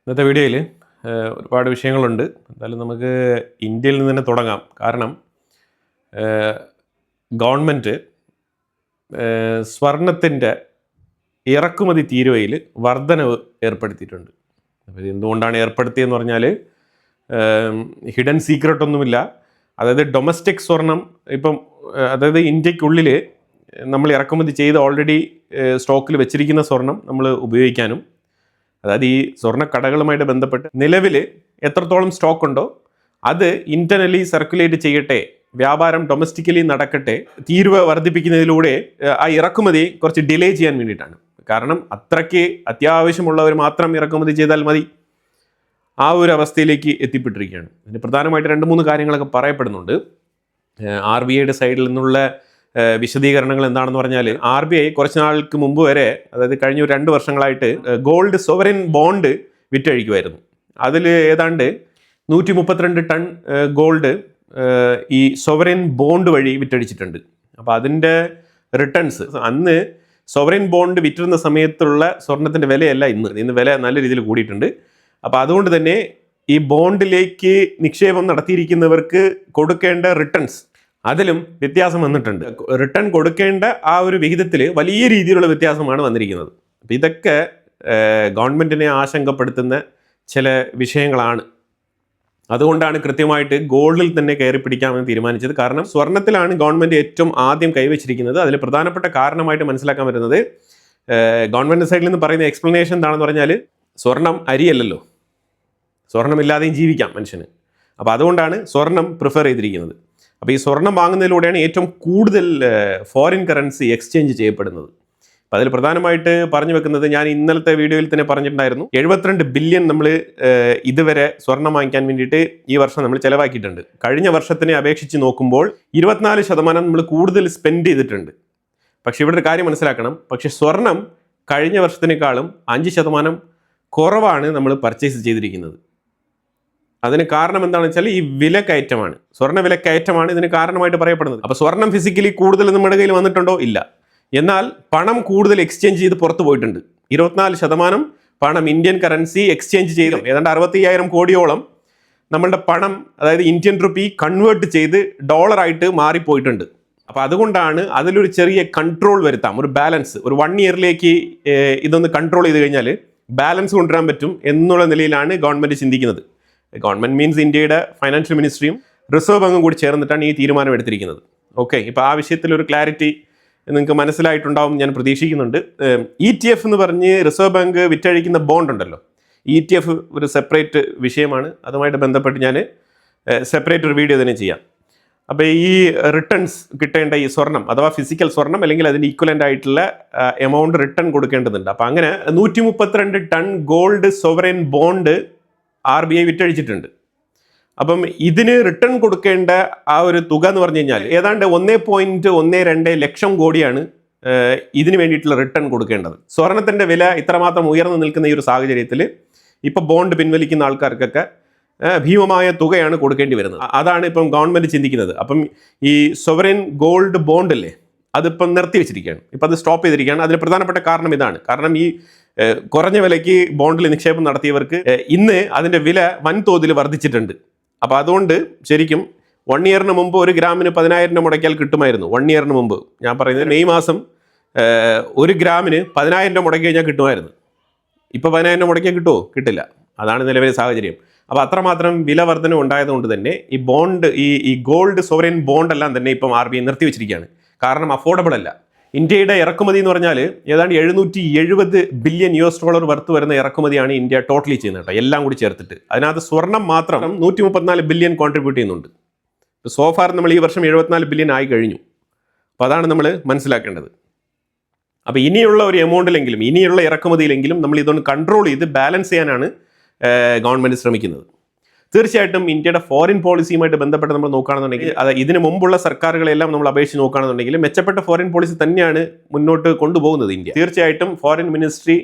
ഇന്നത്തെ വീഡിയോയിൽ ഒരുപാട് വിഷയങ്ങളുണ്ട്. എന്തായാലും നമുക്ക് ഇന്ത്യയിൽ നിന്ന് തന്നെ തുടങ്ങാം. കാരണം ഗവൺമെൻറ് സ്വർണത്തിൻ്റെ ഇറക്കുമതി തീരുവയിൽ വർധനവ് ഏർപ്പെടുത്തിയിട്ടുണ്ട്. അപ്പോൾ ഇത് എന്തുകൊണ്ടാണ് ഏർപ്പെടുത്തിയെന്ന് പറഞ്ഞാൽ ഹിഡൻ സീക്രട്ട് ഒന്നുമില്ല. അതായത് ഡൊമസ്റ്റിക് സ്വർണം ഇപ്പം അതായത് ഇന്ത്യക്കുള്ളിൽ നമ്മൾ ഇറക്കുമതി ചെയ്ത് ഓൾറെഡി സ്റ്റോക്കിൽ വെച്ചിരിക്കുന്ന സ്വർണം നമ്മൾ ഉപയോഗിക്കാനും, അതായത് ഈ സ്വർണ്ണക്കടകളുമായിട്ട് ബന്ധപ്പെട്ട് നിലവിൽ എത്രത്തോളം സ്റ്റോക്ക് ഉണ്ടോ അത് ഇൻറ്റർനലി സർക്കുലേറ്റ് ചെയ്യട്ടെ, വ്യാപാരം ഡൊമസ്റ്റിക്കലി നടക്കട്ടെ, തീരുവ വർദ്ധിപ്പിക്കുന്നതിലൂടെ ആ ഇറക്കുമതി കുറച്ച് ഡിലേ ചെയ്യാൻ വേണ്ടിയിട്ടാണ്. കാരണം അത്രയ്ക്ക് അത്യാവശ്യമുള്ളവർ മാത്രം ഇറക്കുമതി ചെയ്താൽ മതി, ആ ഒരു അവസ്ഥയിലേക്ക് എത്തിപ്പെട്ടിരിക്കുകയാണ്. അതിന് പ്രധാനമായിട്ട് 2-3 കാര്യങ്ങളൊക്കെ പറയപ്പെടുന്നുണ്ട്. RBIയുടെ സൈഡിൽ നിന്നുള്ള വിശദീകരണങ്ങൾ എന്താണെന്ന് പറഞ്ഞാൽ, RBI കുറച്ച് നാൾക്ക് മുമ്പ് വരെ, അതായത് കഴിഞ്ഞ 2 വർഷങ്ങളായിട്ട് ഗോൾഡ് സോവറിൻ ബോണ്ട് വിറ്റഴിക്കുമായിരുന്നു. അതിൽ ഏതാണ്ട് 132 ടൺ ഗോൾഡ് ഈ സോവറിൻ ബോണ്ട് വഴി വിറ്റഴിച്ചിട്ടുണ്ട്. അപ്പോൾ അതിൻ്റെ റിട്ടേൺസ്, അന്ന് സോവറിൻ ബോണ്ട് വിറ്റിരുന്ന സമയത്തുള്ള സ്വർണത്തിൻ്റെ വിലയല്ല ഇന്ന് വില നല്ല രീതിയിൽ കൂടിയിട്ടുണ്ട്. അപ്പോൾ അതുകൊണ്ട് തന്നെ ഈ ബോണ്ടിലേക്ക് നിക്ഷേപം നടത്തിയിരിക്കുന്നവർക്ക് കൊടുക്കേണ്ട റിട്ടേൺസ് അതിലും വ്യത്യാസം വന്നിട്ടുണ്ട്. റിട്ടേൺ കൊടുക്കേണ്ട ആ ഒരു വിഹിതത്തിൽ വലിയ രീതിയിലുള്ള വ്യത്യാസമാണ് വന്നിരിക്കുന്നത്. അപ്പോൾ ഇതൊക്കെ ഗവൺമെൻറ്റിനെ ആശങ്കപ്പെടുത്തുന്ന ചില വിഷയങ്ങളാണ്. അതുകൊണ്ടാണ് കൃത്യമായിട്ട് ഗോൾഡിൽ തന്നെ കയറി പിടിക്കാമെന്ന് തീരുമാനിച്ചത്. കാരണം സ്വർണത്തിലാണ് ഗവൺമെൻറ് ഏറ്റവും ആദ്യം കൈവച്ചിരിക്കുന്നത്. അതിൽ പ്രധാനപ്പെട്ട കാരണമായിട്ട് മനസ്സിലാക്കാൻ പറ്റുന്നത്, ഗവൺമെൻറ് സൈഡിൽ നിന്ന് പറയുന്ന എക്സ്പ്ലനേഷൻ എന്താണെന്ന് പറഞ്ഞാൽ, സ്വർണം അരിയല്ലല്ലോ, സ്വർണ്ണമില്ലാതെയും ജീവിക്കാം മനുഷ്യന്. അപ്പോൾ അതുകൊണ്ടാണ് സ്വർണം പ്രിഫർ ചെയ്തിരിക്കുന്നത്. അപ്പോൾ ഈ സ്വർണം വാങ്ങുന്നതിലൂടെയാണ് ഏറ്റവും കൂടുതൽ ഫോറിൻ കറൻസി എക്സ്ചേഞ്ച് ചെയ്യപ്പെടുന്നത്. അപ്പോൾ അതിൽ പ്രധാനമായിട്ട് പറഞ്ഞു വെക്കുന്നത്, ഞാൻ ഇന്നലത്തെ വീഡിയോയിൽ തന്നെ പറഞ്ഞിട്ടുണ്ടായിരുന്നു, 72 ബില്യൺ നമ്മൾ ഇതുവരെ സ്വർണം വാങ്ങിക്കാൻ വേണ്ടിയിട്ട് ഈ വർഷം നമ്മൾ ചിലവാക്കിയിട്ടുണ്ട്. കഴിഞ്ഞ വർഷത്തിനെ അപേക്ഷിച്ച് നോക്കുമ്പോൾ 24% നമ്മൾ കൂടുതൽ സ്പെൻഡ് ചെയ്തിട്ടുണ്ട്. പക്ഷേ ഇവിടെ ഒരു കാര്യം മനസ്സിലാക്കണം, പക്ഷേ സ്വർണം കഴിഞ്ഞ വർഷത്തിനേക്കാളും 5% കുറവാണ് നമ്മൾ പർച്ചേസ് ചെയ്തിരിക്കുന്നത്. അതിന് കാരണം എന്താണെന്ന് വെച്ചാൽ ഈ വിലക്കയറ്റമാണ്, സ്വർണ്ണ വിലക്കയറ്റമാണ് ഇതിന് കാരണമായിട്ട് പറയപ്പെടുന്നത്. അപ്പോൾ സ്വർണം ഫിസിക്കലി കൂടുതൽ നമ്മുടെ കയ്യിൽ വന്നിട്ടുണ്ടോ? ഇല്ല. എന്നാൽ പണം കൂടുതൽ എക്സ്ചേഞ്ച് ചെയ്ത് പുറത്തു പോയിട്ടുണ്ട്. 24% പണം ഇന്ത്യൻ കറൻസി എക്സ്ചേഞ്ച് ചെയ്തു. ഏതാണ്ട് 65,000 കോടിയോളം നമ്മളുടെ പണം, അതായത് ഇന്ത്യൻ റുപ്പി കൺവേർട്ട് ചെയ്ത് ഡോളറായിട്ട് മാറിപ്പോയിട്ടുണ്ട്. അപ്പോൾ അതുകൊണ്ടാണ് അതിലൊരു ചെറിയ കൺട്രോൾ വരുത്താം, ഒരു ബാലൻസ്, ഒരു 1 ഇയറിലേക്ക് ഇതൊന്ന് കൺട്രോൾ ചെയ്ത് കഴിഞ്ഞാൽ ബാലൻസ് കൊണ്ടുവരാൻ പറ്റും എന്നുള്ള നിലയിലാണ് ഗവൺമെൻറ് ചിന്തിക്കുന്നത്. ഗവൺമെൻറ് മീൻസ് ഇന്ത്യയുടെ ഫൈനാൻഷ്യൽ മിനിസ്ട്രിയും റിസർവ് ബാങ്കും കൂടി ചേർന്നിട്ടാണ് ഈ തീരുമാനം എടുത്തിരിക്കുന്നത്. ഓക്കെ, ഇപ്പോൾ ആ വിഷയത്തിൽ ഒരു ക്ലാരിറ്റി നിങ്ങൾക്ക് മനസ്സിലായിട്ടുണ്ടാവും ഞാൻ പ്രതീക്ഷിക്കുന്നുണ്ട്. ETF എന്ന് പറഞ്ഞ് റിസർവ് ബാങ്ക് വിറ്റഴിക്കുന്ന ബോണ്ട് ഉണ്ടല്ലോ, ETF ഒരു സെപ്പറേറ്റ് വിഷയമാണ്. അതുമായിട്ട് ബന്ധപ്പെട്ട് ഞാൻ സെപ്പറേറ്റ് ഒരു വീഡിയോ തന്നെ ചെയ്യാം. അപ്പോൾ ഈ റിട്ടേൺസ് കിട്ടേണ്ട ഈ സ്വർണം, അഥവാ ഫിസിക്കൽ സ്വർണം അല്ലെങ്കിൽ അതിൻ്റെ ഈക്വലൻ്റ് ആയിട്ടുള്ള എമൗണ്ട് റിട്ടേൺ കൊടുക്കേണ്ടതുണ്ട്. അപ്പോൾ അങ്ങനെ 132 ton gold sovereign bond RBI വിറ്റഴിച്ചിട്ടുണ്ട്. അപ്പം ഇതിന് റിട്ടേൺ കൊടുക്കേണ്ട ആ ഒരു തുക എന്ന് പറഞ്ഞു കഴിഞ്ഞാൽ ഏതാണ്ട് 1.12 ലക്ഷം കോടിയാണ് ഇതിന് വേണ്ടിയിട്ടുള്ള റിട്ടേൺ കൊടുക്കേണ്ടത്. സ്വർണത്തിൻ്റെ വില ഇത്രമാത്രം ഉയർന്നു നിൽക്കുന്ന ഈ ഒരു സാഹചര്യത്തിൽ ഇപ്പോൾ ബോണ്ട് പിൻവലിക്കുന്ന ആൾക്കാർക്കൊക്കെ ഭീമമായ തുകയാണ് കൊടുക്കേണ്ടി വരുന്നത്. അതാണ് ഇപ്പം ഗവൺമെൻറ് ചിന്തിക്കുന്നത്. അപ്പം ഈ സോവറിൻ ഗോൾഡ് ബോണ്ടല്ലേ, അതിപ്പം നിർത്തിവെച്ചിരിക്കുകയാണ്, ഇപ്പം അത് സ്റ്റോപ്പ് ചെയ്തിരിക്കുകയാണ്. അതിന് പ്രധാനപ്പെട്ട കാരണം ഇതാണ്. കാരണം ഈ കുറഞ്ഞ വിലയ്ക്ക് ബോണ്ടിൽ നിക്ഷേപം നടത്തിയവർക്ക് ഇന്ന് അതിൻ്റെ വില വൻതോതിൽ വർദ്ധിച്ചിട്ടുണ്ട്. അപ്പോൾ അതുകൊണ്ട് ശരിക്കും 1 ഇയറിന് മുമ്പ് 1 ഗ്രാമിന് 10,000 മുടക്കിയാൽ കിട്ടുമായിരുന്നു. 1 ഇയറിന് മുമ്പ്, ഞാൻ പറയുന്നത് മെയ് മാസം 1 ഗ്രാമിന് 10,000 മുടക്കി കഴിഞ്ഞാൽ കിട്ടുമായിരുന്നു. ഇപ്പോൾ 10,000 മുടക്കിയാൽ കിട്ടുമോ? കിട്ടില്ല. അതാണ് നിലവിലെ സാഹചര്യം. അപ്പോൾ അത്രമാത്രം വില വർധന ഉണ്ടായതുകൊണ്ട് തന്നെ ഈ ബോണ്ട്, ഈ ഗോൾഡ് സോവറിൻ ബോണ്ടെല്ലാം തന്നെ ഇപ്പം RBI നിർത്തിവെച്ചിരിക്കുകയാണ്. കാരണം അഫോർഡബിൾ അല്ല. ഇന്ത്യയുടെ ഇറക്കുമതി എന്ന് പറഞ്ഞാൽ ഏതാണ്ട് 770 ബില്യൺ US$ വർത്ത് വരുന്ന ഇറക്കുമതിയാണ് ഇന്ത്യ ടോട്ടലി ചെയ്യുന്നത് കേട്ടോ, എല്ലാം കൂടി ചേർത്തിട്ട്. അതിനകത്ത് സ്വർണം മാത്രം 134 ബില്യൺ കോൺട്രിബ്യൂട്ട് ചെയ്യുന്നുണ്ട്. സോഫാർ നമ്മൾ ഈ വർഷം 74 ബില്യൺ ആയി കഴിഞ്ഞു. അപ്പോൾ അതാണ് നമ്മൾ മനസ്സിലാക്കേണ്ടത്. അപ്പോൾ ഇനിയുള്ള ഒരു എമൗണ്ടിലെങ്കിലും, ഇനിയുള്ള ഇറക്കുമതിയിലെങ്കിലും നമ്മൾ ഇതൊന്ന് കൺട്രോൾ ചെയ്ത് ബാലൻസ് ചെയ്യാനാണ് ഗവൺമെൻറ് ശ്രമിക്കുന്നത്. തീർച്ചയായിട്ടും ഇന്ത്യയുടെ ഫോറിൻ പോളിസിയുമായിട്ട് ബന്ധപ്പെട്ട് നമ്മൾ നോക്കുകയാണെന്നുണ്ടെങ്കിൽ, അത് ഇതിന് മുമ്പുള്ള സർക്കാരുകളെല്ലാം നമ്മൾ അപേക്ഷിച്ച് നോക്കുകയാണെന്നുണ്ടെങ്കിൽ മെച്ചപ്പെട്ട ഫോറിൻ പോളിസി തന്നെയാണ് മുന്നോട്ട് കൊണ്ടുപോകുന്നത് ഇന്ത്യ. തീർച്ചയായിട്ടും ഫോറിൻ മിനിസ്ട്രി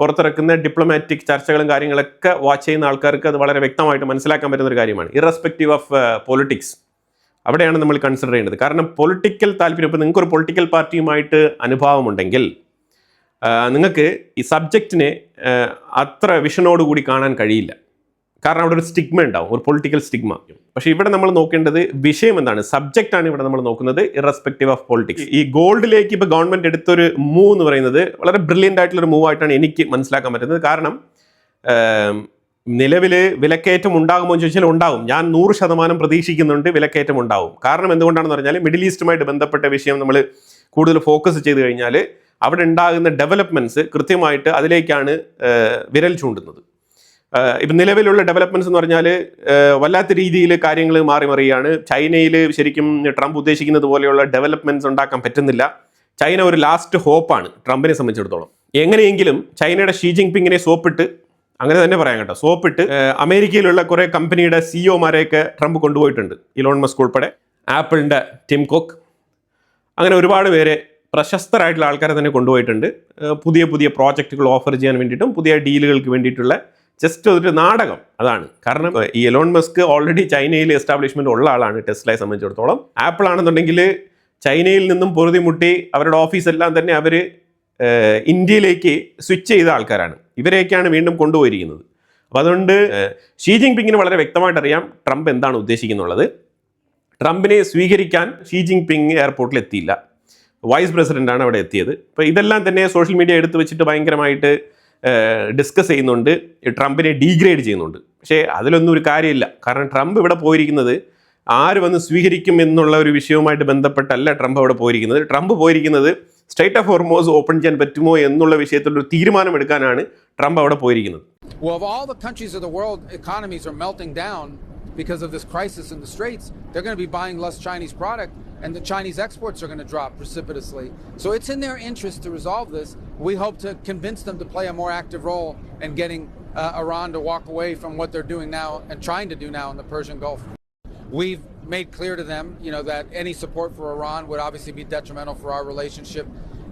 പുറത്തിറക്കുന്ന ഡിപ്ലോമാറ്റിക് ചർച്ചകളും കാര്യങ്ങളൊക്കെ വാച്ച് ചെയ്യുന്ന ആൾക്കാർക്ക് അത് വളരെ വ്യക്തമായിട്ട് മനസ്സിലാക്കാൻ പറ്റുന്ന ഒരു കാര്യമാണ്. ഇറസ്പെക്റ്റീവ് ഓഫ് പൊളിറ്റിക്സ്, അവിടെയാണ് നമ്മൾ കൺസിഡർ ചെയ്യേണ്ടത്. കാരണം പൊളിറ്റിക്കൽ താല്പര്യം, ഇപ്പോൾ നിങ്ങൾക്കൊരു പൊളിറ്റിക്കൽ പാർട്ടിയുമായിട്ട് അനുഭാവമുണ്ടെങ്കിൽ നിങ്ങൾക്ക് ഈ സബ്ജക്റ്റിനെ അത്ര വിഷനോടുകൂടി കാണാൻ കഴിയില്ല. കാരണം അവിടെ ഒരു സ്റ്റിഗ്മ ഉണ്ടാവും, ഒരു പൊളിറ്റിക്കൽ സ്റ്റിഗ്മ. പക്ഷേ ഇവിടെ നമ്മൾ നോക്കേണ്ടത് വിഷയം എന്താണ്, സബ്ജക്റ്റാണ് ഇവിടെ നമ്മൾ നോക്കുന്നത്, ഇറസ്പെക്റ്റീവ് ഓഫ് പൊളിറ്റിക്സ്. ഈ ഗോൾഡിലേക്ക് ഇപ്പോൾ ഗവൺമെൻറ് എടുത്തൊരു മൂവ് എന്ന് പറയുന്നത് വളരെ ബ്രില്യൻ്റ് ആയിട്ടുള്ളൊരു മൂവ് ആയിട്ടാണ് എനിക്ക് മനസ്സിലാക്കാൻ പറ്റുന്നത്. കാരണം നിലവിൽ വിലക്കയറ്റം ഉണ്ടാകുമോ എന്ന് ചോദിച്ചാൽ ഉണ്ടാകും. ഞാൻ 100% പ്രതീക്ഷിക്കുന്നുണ്ട് വിലക്കയറ്റം ഉണ്ടാവും. കാരണം എന്തുകൊണ്ടാണെന്ന് പറഞ്ഞാൽ മിഡിൽ ഈസ്റ്റുമായിട്ട് ബന്ധപ്പെട്ട വിഷയം നമ്മൾ കൂടുതൽ ഫോക്കസ് ചെയ്ത് കഴിഞ്ഞാൽ അവിടെ ഉണ്ടാകുന്ന ഡെവലപ്മെൻറ്റ്സ് കൃത്യമായിട്ട് അതിലേക്കാണ് വിരൽ ചൂണ്ടുന്നത്. ഇപ്പം നിലവിലുള്ള ഡെവലപ്മെൻറ്റ്സ് എന്ന് പറഞ്ഞാൽ വല്ലാത്ത രീതിയിൽ കാര്യങ്ങൾ മാറി മറിയാണ്. ചൈനയിൽ ശരിക്കും ട്രംപ് ഉദ്ദേശിക്കുന്നത് പോലെയുള്ള ഡെവലപ്മെൻറ്റ്സ് ഉണ്ടാക്കാൻ പറ്റുന്നില്ല. ചൈന ഒരു ലാസ്റ്റ് ഹോപ്പാണ് ട്രംപിനെ സംബന്ധിച്ചിടത്തോളം. എങ്ങനെയെങ്കിലും ചൈനയുടെ ഷീ ജിൻപിങ്ങിനെ സോപ്പിട്ട്, അങ്ങനെ തന്നെ പറയാം കേട്ടോ, സോപ്പിട്ട് അമേരിക്കയിലുള്ള കുറേ കമ്പനിയുടെ സിഇഒമാരെയൊക്കെ ട്രംപ് കൊണ്ടുപോയിട്ടുണ്ട്. ഇലോൺ മസ്ക് ഉൾപ്പെടെ, ആപ്പിളിൻ്റെ ടിം കുക്ക്, അങ്ങനെ ഒരുപാട് പേരെ പ്രശസ്തരായിട്ടുള്ള ആൾക്കാരെ തന്നെ കൊണ്ടുപോയിട്ടുണ്ട്. പുതിയ പുതിയ പ്രോജക്റ്റുകൾ ഓഫർ ചെയ്യാൻ വേണ്ടിയിട്ടും പുതിയ ഡീലുകൾക്ക് വേണ്ടിയിട്ടുള്ള ജസ്റ്റ് ഒരു നാടകം അതാണ്. കാരണം ഈ എലോൺ മസ്ക് ഓൾറെഡി ചൈനയിൽ എസ്റ്റാബ്ലിഷ്മെന്റ് ഉള്ള ആളാണ് ടെസ്ലയെ സംബന്ധിച്ചിടത്തോളം. ആപ്പിൾ ആണെന്നുണ്ടെങ്കിൽ ചൈനയിൽ നിന്നും പൊറുതിമുട്ടി അവരുടെ ഓഫീസെല്ലാം തന്നെ അവർ ഇന്ത്യയിലേക്ക് സ്വിച്ച് ചെയ്ത ആൾക്കാരാണ്. ഇവരെയൊക്കെയാണ് വീണ്ടും കൊണ്ടുപോയിരിക്കുന്നത്. അപ്പോൾ അതുകൊണ്ട് ഷീ ജിൻപിങ്ങിന് വളരെ വ്യക്തമായിട്ട് അറിയാം ട്രംപ് എന്താണ് ഉദ്ദേശിക്കുന്നുള്ളത്. ട്രംപിനെ സ്വീകരിക്കാൻ ഷീ ജിൻപിങ് എയർപോർട്ടിൽ എത്തിയില്ല, വൈസ് പ്രസിഡൻ്റാണ് അവിടെ എത്തിയത്. അപ്പോൾ ഇതെല്ലാം തന്നെ സോഷ്യൽ മീഡിയ എടുത്തു വെച്ചിട്ട് ഭയങ്കരമായിട്ട് ഡിസ്കസ് ചെയ്യുന്നുണ്ട്, ട്രംപിനെ ഡീഗ്രേഡ് ചെയ്യുന്നുണ്ട്. പക്ഷേ അതിലൊന്നും ഒരു കാര്യമില്ല. കാരണം ട്രംപ് ഇവിടെ പോയിരിക്കുന്നത് ആര് വന്ന് സ്വീകരിക്കും എന്നുള്ള ഒരു വിഷയവുമായിട്ട് ബന്ധപ്പെട്ടല്ല ട്രംപ് അവിടെ പോയിരിക്കുന്നത്. ട്രംപ് പോയിരിക്കുന്നത് സ്ട്രൈറ്റ് ഓഫ് ഹോർമോസ് ഓപ്പൺ ചെയ്യാൻ പറ്റുമോ എന്നുള്ള വിഷയത്തിൽ ഒരു തീരുമാനമെടുക്കാനാണ് ട്രംപ് അവിടെ പോയിരിക്കുന്നത്. Well, of all the countries of the world, economies are melting down because of this crisis in the Straits. They're going to be buying less Chinese product, and the Chinese exports are going to drop precipitously. So it's in their interest to resolve this. We hope to convince them to play a more active role in getting Iran to walk away from what they're doing now and trying to do now in the Persian Gulf. We've made clear to them, that any support for Iran would obviously be detrimental for our relationship.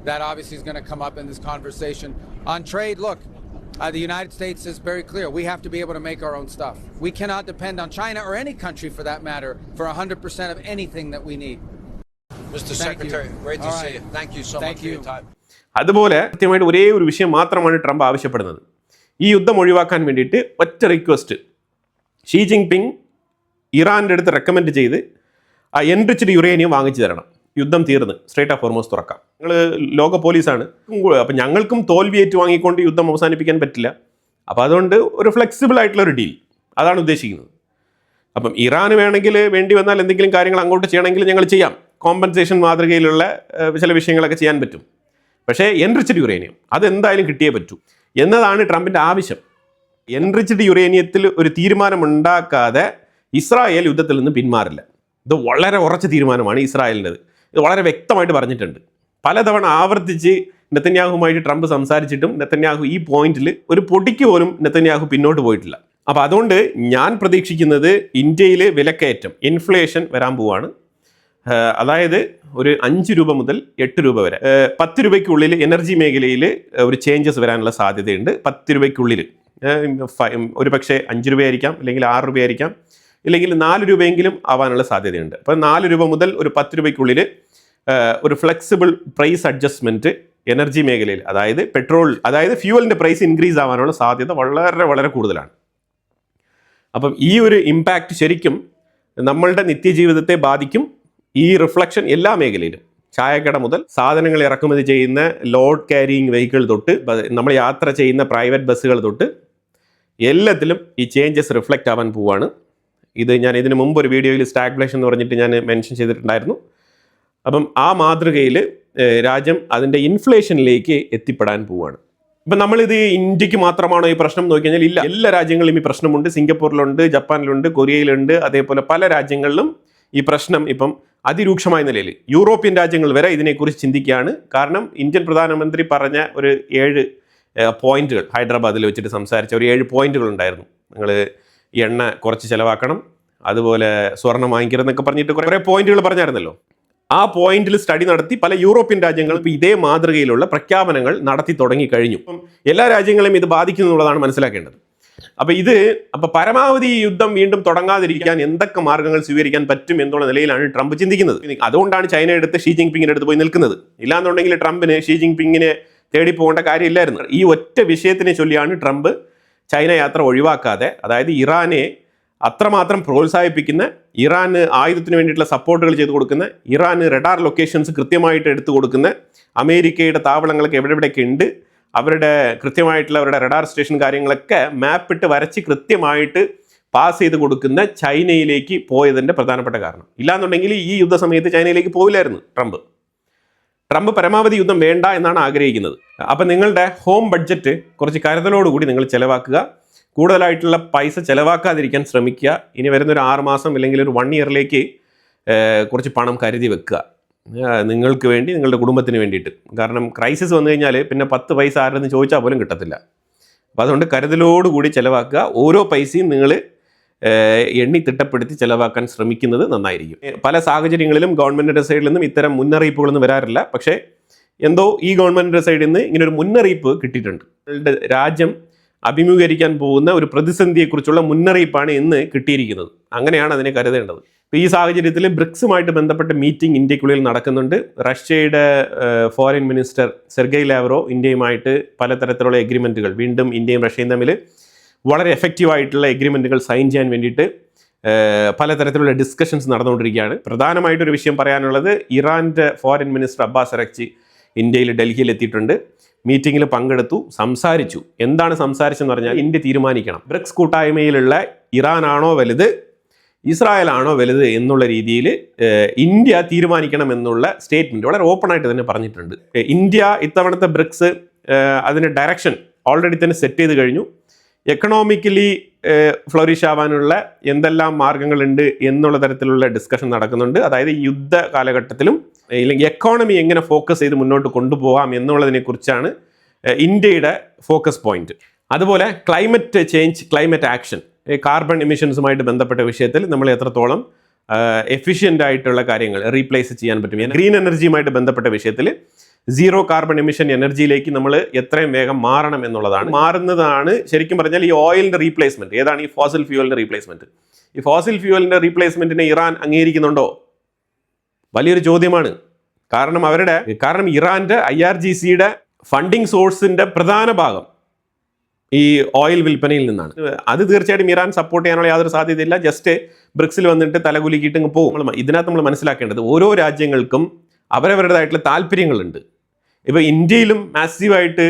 That obviously is going to come up in this conversation. On trade, look, the United States is very clear. We have to be able to make our own stuff. We cannot depend on China or any country for that matter for 100% of anything that we need. Mr. Secretary, great to see you. Thank you so much for your time. അതുപോലെ കൃത്യമായിട്ട് ഒരേ ഒരു വിഷയം മാത്രമാണ് Trump ആവശ്യപ്പെടുന്നത്. ഈ യുദ്ധം ഒഴിവാക്കാൻ വേണ്ടിയിട്ട് ഒറ്റ റിക്വസ്റ്റ്, ഷീ ജിൻപിങ് ഇറാൻ്റെ അടുത്ത് റെക്കമെൻഡ് ചെയ്ത് ആ എൻറിച്ച്ഡ് യുറേനിയം വാങ്ങിച്ചു തരണം. യുദ്ധം തീർന്ന് സ്ട്രൈറ്റ് ഓഫ് ഹോർമോസ് തുറക്കാം. ഞങ്ങൾ ലോക പോലീസാണ്, അപ്പം ഞങ്ങൾക്കും തോൽവി ഏറ്റുവാങ്ങിക്കൊണ്ട് യുദ്ധം അവസാനിപ്പിക്കാൻ പറ്റില്ല. അപ്പോൾ അതുകൊണ്ട് ഒരു ഫ്ലെക്സിബിൾ ആയിട്ടുള്ള ഒരു ഡീൽ, അതാണ് ഉദ്ദേശിക്കുന്നത്. അപ്പം ഇറാന് വേണ്ടി വന്നാൽ എന്തെങ്കിലും കാര്യങ്ങൾ അങ്ങോട്ട് ചെയ്യണമെങ്കിൽ ഞങ്ങൾ ചെയ്യാം. കോമ്പൻസേഷൻ മാതൃകയിലുള്ള ചില വിഷയങ്ങളൊക്കെ ചെയ്യാൻ പറ്റും. പക്ഷേ എൻറിച്ച്ഡ് യുറേനിയം അതെന്തായാലും കിട്ടിയേ പറ്റൂ എന്നതാണ് ട്രംപിൻ്റെ ആവശ്യം. എൻറിച്ച്ഡ് യുറേനിയത്തിൽ ഒരു തീരുമാനം ഉണ്ടാക്കാതെ ഇസ്രായേൽ യുദ്ധത്തിൽ നിന്ന് പിന്മാറില്ല. ഇത് വളരെ ഉറച്ച തീരുമാനമാണ് ഇസ്രായേലിൻ്റെത്. ഇത് വളരെ വ്യക്തമായിട്ട് പറഞ്ഞിട്ടുണ്ട്. പലതവണ ആവർത്തിച്ച് നെതന്യാഹുമായിട്ട് ട്രംപ് സംസാരിച്ചിട്ടും നെതന്യാഹു ഈ പോയിന്റിൽ ഒരു പൊടിക്ക് പോലും നെതന്യാഹു പിന്നോട്ട് പോയിട്ടില്ല. അപ്പോൾ അതുകൊണ്ട് ഞാൻ പ്രതീക്ഷിക്കുന്നത് ഇന്ത്യയിൽ വിലക്കയറ്റം, ഇൻഫ്ലേഷൻ വരാൻ പോവാണ്. അതായത് ഒരു 5 രൂപ മുതൽ 8 രൂപ വരെ, 10 രൂപയ്ക്കുള്ളിൽ എനർജി മേഖലയിൽ ഒരു ചേഞ്ചസ് വരാനുള്ള സാധ്യതയുണ്ട്. 10 രൂപയ്ക്കുള്ളിൽ ഒരു പക്ഷേ 5 രൂപയായിരിക്കാം, അല്ലെങ്കിൽ 6 രൂപയായിരിക്കാം, ഇല്ലെങ്കിൽ 4 രൂപയെങ്കിലും ആവാനുള്ള സാധ്യതയുണ്ട്. അപ്പോൾ 4 രൂപ മുതൽ ഒരു 10 രൂപയ്ക്കുള്ളിൽ ഒരു ഫ്ലെക്സിബിൾ പ്രൈസ് അഡ്ജസ്റ്റ്മെൻറ്റ് എനർജി മേഖലയിൽ, അതായത് പെട്രോൾ, അതായത് ഫ്യൂവലിൻ്റെ പ്രൈസ് ഇൻക്രീസ് ആവാനുള്ള സാധ്യത വളരെ വളരെ കൂടുതലാണ്. അപ്പം ഈ ഒരു ഇമ്പാക്റ്റ് ശരിക്കും നമ്മളുടെ നിത്യജീവിതത്തെ ബാധിക്കും. ഈ റിഫ്ലക്ഷൻ എല്ലാ മേഖലയിലും, ചായക്കട മുതൽ സാധനങ്ങൾ ഇറക്കുമതി ചെയ്യുന്ന ലോഡ് ക്യാരിയിങ് വെഹിക്കിൾ തൊട്ട് നമ്മൾ യാത്ര ചെയ്യുന്ന പ്രൈവറ്റ് ബസ്സുകൾ തൊട്ട് എല്ലാത്തിലും ഈ ചേഞ്ചസ് റിഫ്ലക്റ്റ് ആവാൻ പോവുകയാണ്. ഇത് ഞാൻ ഇതിന് മുമ്പ് ഒരു വീഡിയോയിൽ സ്റ്റാഗ്ഫ്ലേഷൻ എന്ന് പറഞ്ഞിട്ട് ഞാൻ മെൻഷൻ ചെയ്തിട്ടുണ്ടായിരുന്നു. അപ്പം ആ മാതൃകയിൽ രാജ്യം അതിൻ്റെ ഇൻഫ്ലേഷനിലേക്ക് എത്തിപ്പെടാൻ പോവുകയാണ്. ഇപ്പം നമ്മളിത് ഇന്ത്യക്ക് മാത്രമാണോ ഈ പ്രശ്നം നോക്കി കഴിഞ്ഞാൽ ഇല്ല, എല്ലാ രാജ്യങ്ങളിലും ഈ പ്രശ്നമുണ്ട്. സിംഗപ്പൂരിലുണ്ട്, ജപ്പാനിലുണ്ട്, കൊറിയയിലുണ്ട്, അതേപോലെ പല രാജ്യങ്ങളിലും ഈ പ്രശ്നം ഇപ്പം അതിരൂക്ഷമായ നിലയിൽ യൂറോപ്യൻ രാജ്യങ്ങൾ വരെ ഇതിനെക്കുറിച്ച് ചിന്തിക്കുകയാണ്. കാരണം ഇന്ത്യൻ പ്രധാനമന്ത്രി പറഞ്ഞ ഒരു 7 പോയിന്റുകൾ, ഹൈദരാബാദിൽ വെച്ചിട്ട് സംസാരിച്ച ഒരു 7 പോയിന്റുകൾ ഉണ്ടായിരുന്നു. നിങ്ങൾ എണ്ണ കുറച്ച് ചിലവാക്കണം, അതുപോലെ സ്വർണ്ണം വാങ്ങിക്കരുതെന്നൊക്കെ പറഞ്ഞിട്ട് കുറേ പോയിന്റുകൾ പറഞ്ഞായിരുന്നല്ലോ. ആ പോയിന്റിൽ സ്റ്റഡി നടത്തി പല യൂറോപ്യൻ രാജ്യങ്ങളും ഇപ്പോൾ ഇതേ മാതൃകയിലുള്ള പ്രഖ്യാപനങ്ങൾ നടത്തി തുടങ്ങി കഴിഞ്ഞു. എല്ലാ രാജ്യങ്ങളെയും ഇത് ബാധിക്കുന്നു എന്നുള്ളതാണ് മനസ്സിലാക്കേണ്ടത്. അപ്പോൾ പരമാവധി യുദ്ധം വീണ്ടും തുടങ്ങാതിരിക്കാൻ എന്തൊക്കെ മാർഗങ്ങൾ സ്വീകരിക്കാൻ പറ്റും എന്നുള്ള നിലയിലാണ് ട്രംപ് ചിന്തിക്കുന്നത്. അതുകൊണ്ടാണ് ചൈന എടുത്ത് ഷീ ജിൻപിങ്ങിൻ്റെ അടുത്ത് പോയി നിൽക്കുന്നത്. ഇല്ലാന്നുണ്ടെങ്കിൽ ട്രംപിന് ഷീ ജിൻപിങ്ങിനെ തേടി പോകേണ്ട കാര്യമില്ലായിരുന്നു. ഈ ഒറ്റ വിഷയത്തിനെ ചൊല്ലിയാണ് ട്രംപ് ചൈന യാത്ര ഒഴിവാക്കാതെ, അതായത് ഇറാനെ അത്രമാത്രം പ്രോത്സാഹിപ്പിക്കുന്ന, ഇറാന് ആയുധത്തിന് വേണ്ടിയിട്ടുള്ള സപ്പോർട്ടുകൾ ചെയ്ത് കൊടുക്കുന്ന, ഇറാന് റഡാർ ലൊക്കേഷൻസ് കൃത്യമായിട്ട് എടുത്തു കൊടുക്കുന്ന, അമേരിക്കയുടെ താവളങ്ങളൊക്കെ എവിടെയൊക്കെ ഉണ്ട് അവരുടെ കൃത്യമായിട്ടുള്ള അവരുടെ റഡാർ സ്റ്റേഷൻ കാര്യങ്ങളൊക്കെ മാപ്പിട്ട് വരച്ച് കൃത്യമായിട്ട് പാസ് ചെയ്ത് കൊടുക്കുന്ന ചൈനയിലേക്ക് പോയതിൻ്റെ പ്രധാനപ്പെട്ട കാരണം. ഇല്ലാന്നുണ്ടെങ്കിൽ ഈ യുദ്ധ സമയത്ത് ചൈനയിലേക്ക് പോവില്ലായിരുന്നു ട്രംപ് പരമാവധി യുദ്ധം വേണ്ട എന്നാണ് ആഗ്രഹിക്കുന്നത്. അപ്പം നിങ്ങളുടെ ഹോം ബഡ്ജറ്റ് കുറച്ച് കരുതലോടുകൂടി നിങ്ങൾ ചിലവാക്കുക. കൂടുതലായിട്ടുള്ള പൈസ ചിലവാക്കാതിരിക്കാൻ ശ്രമിക്കുക. ഇനി വരുന്നൊരു 6 മാസം അല്ലെങ്കിൽ ഒരു 1 ഇയറിലേക്ക് കുറച്ച് പണം കരുതി വെക്കുക, നിങ്ങൾക്ക് വേണ്ടി, നിങ്ങളുടെ കുടുംബത്തിന് വേണ്ടിയിട്ട്. കാരണം ക്രൈസിസ് വന്നു കഴിഞ്ഞാൽ പിന്നെ 10 പൈസ ആരെന്ന് ചോദിച്ചാൽ പോലും കിട്ടത്തില്ല. അപ്പോൾ അതുകൊണ്ട് കരുതലോടുകൂടി ചിലവാക്കുക. ഓരോ പൈസയും നിങ്ങൾ എണ്ണി തിട്ടപ്പെടുത്തി ചിലവാക്കാൻ ശ്രമിക്കുന്നത് നന്നായിരിക്കും. പല സാഹചര്യങ്ങളിലും ഗവൺമെൻറ്റിൻ്റെ സൈഡിൽ നിന്നും ഇത്തരം മുന്നറിയിപ്പുകളൊന്നും വരാറില്ല. പക്ഷേ എന്തോ ഈ ഗവൺമെൻറ്റിൻ്റെ സൈഡിൽ നിന്ന് ഇങ്ങനെ ഒരു മുന്നറിയിപ്പ് കിട്ടിയിട്ടുണ്ട്. രാജ്യം അഭിമുഖീകരിക്കാൻ പോകുന്ന ഒരു പ്രതിസന്ധിയെക്കുറിച്ചുള്ള മുന്നറിയിപ്പാണ് ഇന്ന് കിട്ടിയിരിക്കുന്നത്. അങ്ങനെയാണ് അതിനെ കരുതേണ്ടത്. ഇപ്പോൾ ഈ സാഹചര്യത്തിൽ ബ്രിക്സുമായിട്ട് ബന്ധപ്പെട്ട മീറ്റിംഗ് ഇന്ത്യക്കുള്ളിൽ നടക്കുന്നുണ്ട്. റഷ്യയുടെ ഫോറിൻ മിനിസ്റ്റർ സെർഗെയ് ലാവ്റോവ് ഇന്ത്യയുമായിട്ട് പലതരത്തിലുള്ള എഗ്രിമെൻറ്റുകൾ, വീണ്ടും ഇന്ത്യയും റഷ്യയും തമ്മിൽ വളരെ എഫക്റ്റീവായിട്ടുള്ള എഗ്രിമെൻറ്റുകൾ സൈൻ ചെയ്യാൻ വേണ്ടിയിട്ട് പലതരത്തിലുള്ള ഡിസ്കഷൻസ് നടന്നുകൊണ്ടിരിക്കുകയാണ്. പ്രധാനമായിട്ടൊരു വിഷയം പറയാനുള്ളത്, ഇറാൻ്റെ ഫോറിൻ മിനിസ്റ്റർ അബ്ബാസ് അറക്ചി ഇന്ത്യയിൽ ഡൽഹിയിൽ എത്തിയിട്ടുണ്ട്. മീറ്റിങ്ങിൽ പങ്കെടുത്തു, സംസാരിച്ചു. എന്താണ് സംസാരിച്ചെന്ന് പറഞ്ഞാൽ, ഇന്ത്യ തീരുമാനിക്കണം, ബ്രിക്സ് കൂട്ടായ്മയിലുള്ള ഇറാനാണോ വലുത്, ഇസ്രായേലാണോ വലുത് എന്നുള്ള രീതിയിൽ ഇന്ത്യ തീരുമാനിക്കണം എന്നുള്ള സ്റ്റേറ്റ്മെൻറ്റ് വളരെ ഓപ്പണായിട്ട് തന്നെ പറഞ്ഞിട്ടുണ്ട്. ഇന്ത്യ ഇത്തവണത്തെ ബ്രിക്സ് അതിൻ്റെ ഡയറക്ഷൻ ഓൾറെഡി തന്നെ സെറ്റ് ചെയ്ത് കഴിഞ്ഞു. എക്കണോമിക്കലി ഫ്ലോറിഷ് ആവാനുള്ള എന്തെല്ലാം മാർഗങ്ങളുണ്ട് എന്നുള്ള തരത്തിലുള്ള ഡിസ്കഷൻ നടക്കുന്നുണ്ട്. അതായത് യുദ്ധ കാലഘട്ടത്തിലും ഇല്ലെങ്കിൽ എക്കോണമി എങ്ങനെ ഫോക്കസ് ചെയ്ത് മുന്നോട്ട് കൊണ്ടുപോകാം എന്നുള്ളതിനെ കുറിച്ചാണ് ഇന്ത്യയുടെ ഫോക്കസ് പോയിന്റ്. അതുപോലെ climate change, climate action, carbon എമിഷൻസുമായിട്ട് ബന്ധപ്പെട്ട വിഷയത്തിൽ നമ്മൾ എത്രത്തോളം എഫിഷ്യൻ്റ് ആയിട്ടുള്ള കാര്യങ്ങൾ റീപ്ലേസ് ചെയ്യാൻ പറ്റും, ഗ്രീൻ എനർജിയുമായിട്ട് ബന്ധപ്പെട്ട വിഷയത്തിൽ സീറോ കാർബൺ എമിഷൻ എനർജിയിലേക്ക് നമ്മൾ എത്രയും വേഗം മാറണം എന്നുള്ളതാണ്. മാറുന്നതാണ് ശരിക്കും പറഞ്ഞാൽ ഈ ഓയിലിൻ്റെ റീപ്ലേസ്മെൻറ്റ്. ഏതാണ് ഈ ഫോസിൽ ഫ്യൂവലിൻ്റെ റീപ്ലേസ്മെൻറ്റ്? ഈ ഫോസിൽ ഫ്യൂവലിൻ്റെ റീപ്ലേസ്മെൻറ്റിനെ ഇറാൻ അംഗീകരിക്കുന്നുണ്ടോ? വലിയൊരു ചോദ്യമാണ്. കാരണം ഇറാൻ്റെ IRGCയുടെ ഫണ്ടിങ് സോഴ്സിൻ്റെ പ്രധാന ഭാഗം ഈ ഓയിൽ വിൽപ്പനയിൽ നിന്നാണ്. അത് തീർച്ചയായിട്ടും ഇറാൻ സപ്പോർട്ട് ചെയ്യാനുള്ള യാതൊരു സാധ്യതയില്ല. ജസ്റ്റ് ബ്രിക്സിൽ വന്നിട്ട് തലകുലുക്കിയിട്ട് ഇങ്ങ് പോകും. ഇതിനകത്ത് നമ്മൾ മനസ്സിലാക്കേണ്ടത്, ഓരോ രാജ്യങ്ങൾക്കും അവരവരുടേതായിട്ടുള്ള താല്പര്യങ്ങളുണ്ട്. ഇപ്പോൾ ഇന്ത്യയിലും മാസീവായിട്ട്